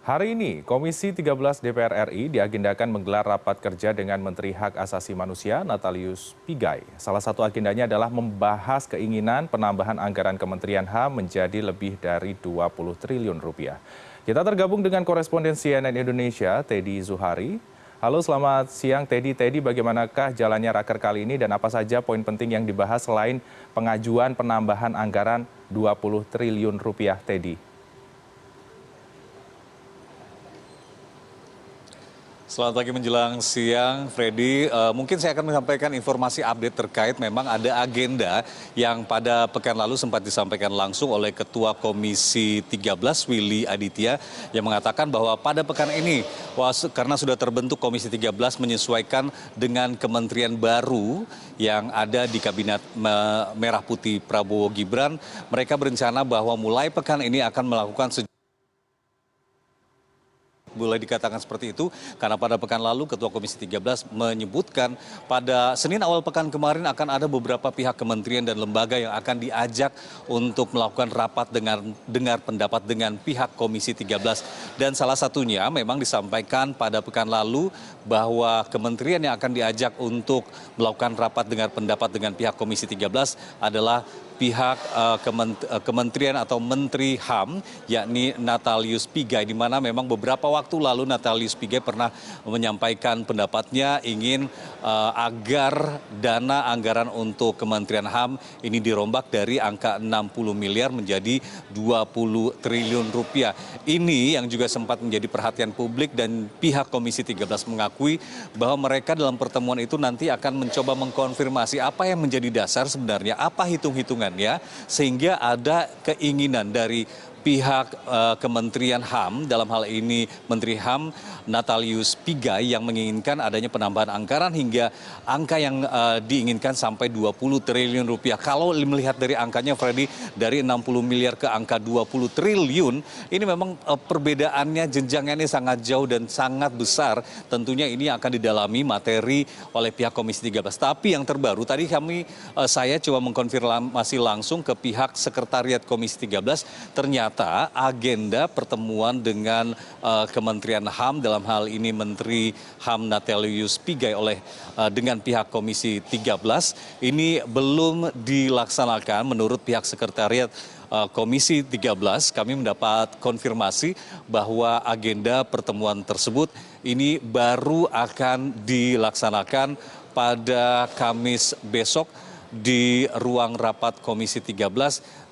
Hari ini, Komisi 13 DPR RI diagendakan menggelar rapat kerja dengan Menteri Hak Asasi Manusia Natalius Pigai. Salah satu agendanya adalah membahas keinginan penambahan anggaran Kementerian HAM menjadi lebih dari 20 triliun rupiah. Kita tergabung dengan koresponden CNN Indonesia, Teddy Zuhari. Halo, selamat siang Teddy. Teddy, bagaimanakah jalannya raker kali ini dan apa saja poin penting yang dibahas selain pengajuan penambahan anggaran 20 triliun rupiah, Teddy? Selamat pagi menjelang siang, Freddy. Mungkin saya akan menyampaikan informasi update terkait memang ada agenda yang pada pekan lalu sempat disampaikan langsung oleh Ketua Komisi 13 Willy Aditya yang mengatakan bahwa pada pekan ini karena sudah terbentuk Komisi 13 menyesuaikan dengan kementerian baru yang ada di Kabinet Merah Putih Prabowo Gibran, mereka berencana bahwa mulai pekan ini akan melakukan boleh dikatakan seperti itu, karena pada pekan lalu Ketua Komisi 13 menyebutkan pada Senin awal pekan kemarin akan ada beberapa pihak kementerian dan lembaga yang akan diajak untuk melakukan rapat dengar pendapat dengan pihak Komisi 13. Dan salah satunya memang disampaikan pada pekan lalu bahwa kementerian yang akan diajak untuk melakukan rapat dengar pendapat dengan pihak Komisi 13 adalah pihak kementerian atau Menteri HAM, yakni Natalius Pigai, di mana memang beberapa waktu lalu Natalius Pigai pernah menyampaikan pendapatnya ingin agar dana anggaran untuk Kementerian HAM ini dirombak dari angka 60 miliar menjadi 20 triliun rupiah. Ini yang juga sempat menjadi perhatian publik dan pihak Komisi 13 mengakui bahwa mereka dalam pertemuan itu nanti akan mencoba mengkonfirmasi apa yang menjadi dasar sebenarnya, apa hitung-hitungan sehingga ada keinginan dari pihak Kementerian HAM, dalam hal ini Menteri HAM Natalius Pigai yang menginginkan adanya penambahan anggaran hingga angka yang diinginkan sampai 20 triliun rupiah. Kalau melihat dari angkanya, Freddy, dari 60 miliar ke angka 20 triliun, ini memang perbedaannya, jenjangnya ini sangat jauh dan sangat besar. Tentunya ini akan didalami materi oleh pihak Komisi 13. Tapi yang terbaru, tadi saya coba mengkonfirmasi langsung ke pihak Sekretariat Komisi 13, ternyata agenda pertemuan dengan Kementerian HAM, dalam hal ini Menteri HAM Natalius Pigai dengan pihak Komisi 13 ini belum dilaksanakan. Menurut pihak Sekretariat Komisi 13, kami mendapat konfirmasi bahwa agenda pertemuan tersebut ini baru akan dilaksanakan pada Kamis besok di ruang rapat Komisi 13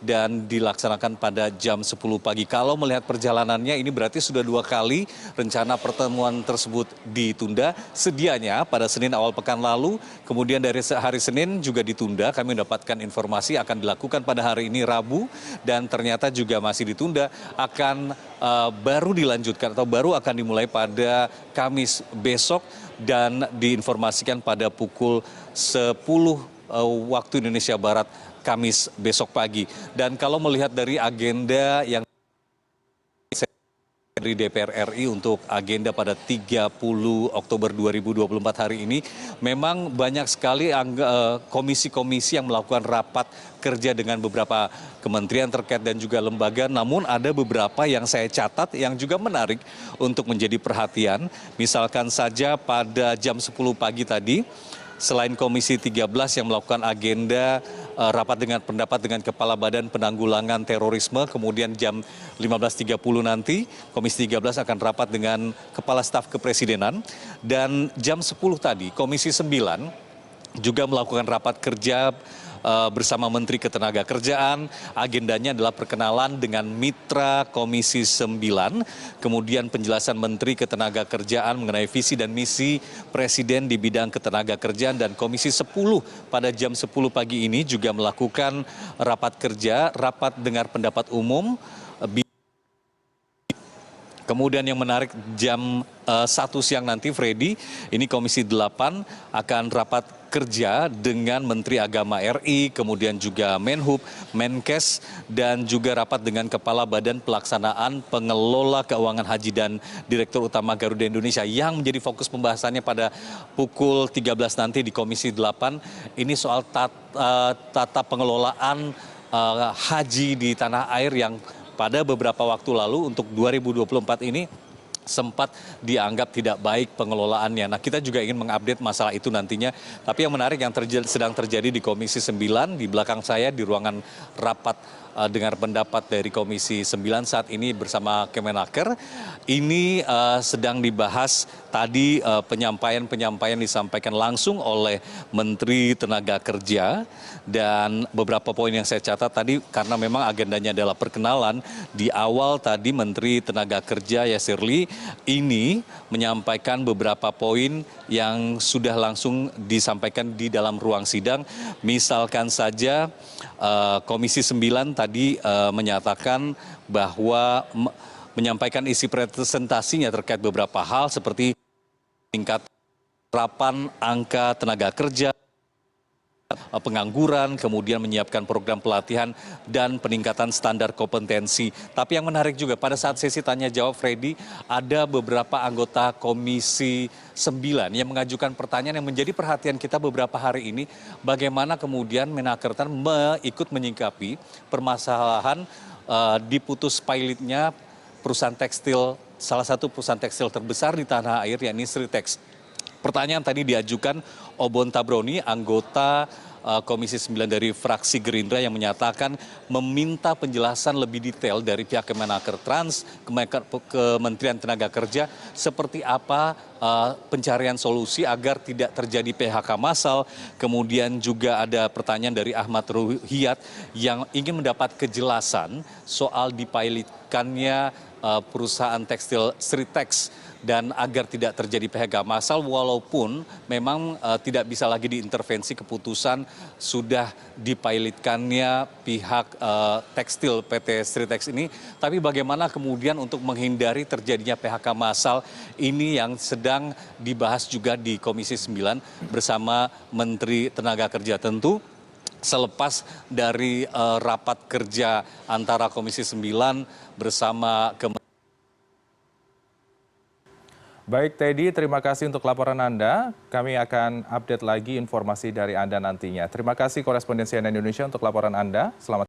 dan dilaksanakan pada jam 10 pagi. Kalau melihat perjalanannya, ini berarti sudah 2 kali rencana pertemuan tersebut ditunda. Sedianya pada Senin awal pekan lalu, kemudian dari hari Senin juga ditunda. Kami mendapatkan informasi akan dilakukan pada hari ini Rabu, dan ternyata juga masih ditunda, akan baru dilanjutkan atau baru akan dimulai pada Kamis besok dan diinformasikan pada pukul 10 waktu Indonesia Barat Kamis besok pagi. Dan kalau melihat dari agenda yang dari DPR RI untuk agenda pada 30 Oktober 2024 hari ini, memang banyak sekali komisi-komisi yang melakukan rapat kerja dengan beberapa kementerian terkait dan juga lembaga. Namun ada beberapa yang saya catat yang juga menarik untuk menjadi perhatian. Misalkan saja pada jam 10 pagi tadi, selain Komisi 13 yang melakukan agenda rapat dengan pendapat dengan Kepala Badan Penanggulangan Terorisme, kemudian jam 15.30 nanti Komisi 13 akan rapat dengan Kepala Staf Kepresidenan, dan jam 10 tadi Komisi 9 juga melakukan rapat kerja bersama Menteri Ketenagakerjaan. Agendanya adalah perkenalan dengan mitra Komisi 9, kemudian penjelasan Menteri Ketenagakerjaan mengenai visi dan misi Presiden di bidang ketenagakerjaan, dan Komisi 10 pada jam 10 pagi ini juga melakukan rapat kerja, rapat dengar pendapat umum. Kemudian yang menarik jam 1 siang nanti, Freddy, ini Komisi 8 akan rapat kerja dengan Menteri Agama RI, kemudian juga Menhub, Menkes, dan juga rapat dengan Kepala Badan Pelaksanaan Pengelola Keuangan Haji dan Direktur Utama Garuda Indonesia. Yang menjadi fokus pembahasannya pada pukul 13 nanti di Komisi 8, ini soal tata pengelolaan haji di tanah air yang pada beberapa waktu lalu untuk 2024 ini sempat dianggap tidak baik pengelolaannya. Nah, kita juga ingin mengupdate masalah itu nantinya. Tapi yang menarik yang sedang terjadi di Komisi 9, di belakang saya di ruangan rapat dengar pendapat dari Komisi 9 saat ini bersama Kemenaker, ini sedang dibahas tadi penyampaian disampaikan langsung oleh Menteri Tenaga Kerja, dan beberapa poin yang saya catat tadi karena memang agendanya adalah perkenalan. Di awal tadi Menteri Tenaga Kerja Yasirli ini menyampaikan beberapa poin yang sudah langsung disampaikan di dalam ruang sidang. Misalkan saja Komisi 9 tadi menyatakan bahwa menyampaikan isi presentasinya terkait beberapa hal seperti tingkat penerapan angka tenaga kerja, pengangguran, kemudian menyiapkan program pelatihan dan peningkatan standar kompetensi. Tapi yang menarik juga pada saat sesi tanya jawab, Freddy, ada beberapa anggota Komisi 9 yang mengajukan pertanyaan yang menjadi perhatian kita beberapa hari ini, bagaimana kemudian Menakertan ikut menyingkapi permasalahan diputus pilotnya perusahaan tekstil, salah satu perusahaan tekstil terbesar di tanah air, yakni Sritex. Pertanyaan tadi diajukan Obon Tabroni, anggota Komisi 9 dari fraksi Gerindra, yang menyatakan meminta penjelasan lebih detail dari pihak Kemenaker Trans, Kementerian Tenaga Kerja, seperti apa pencarian solusi agar tidak terjadi PHK massal. Kemudian juga ada pertanyaan dari Ahmad Ruhiyat yang ingin mendapat kejelasan soal dipilotkannya perusahaan tekstil Sritex dan agar tidak terjadi PHK massal, walaupun memang tidak bisa lagi diintervensi keputusan sudah dipilotkannya pihak tekstil PT Sritex ini. Tapi bagaimana kemudian untuk menghindari terjadinya PHK massal ini yang sedang dibahas juga di Komisi 9 bersama Menteri Tenaga Kerja. Tentu selepas dari rapat kerja antara Komisi 9 bersama Baik, Teddy, terima kasih untuk laporan Anda. Kami akan update lagi informasi dari Anda nantinya. Terima kasih korespondensi CNN Indonesia untuk laporan Anda. Selamat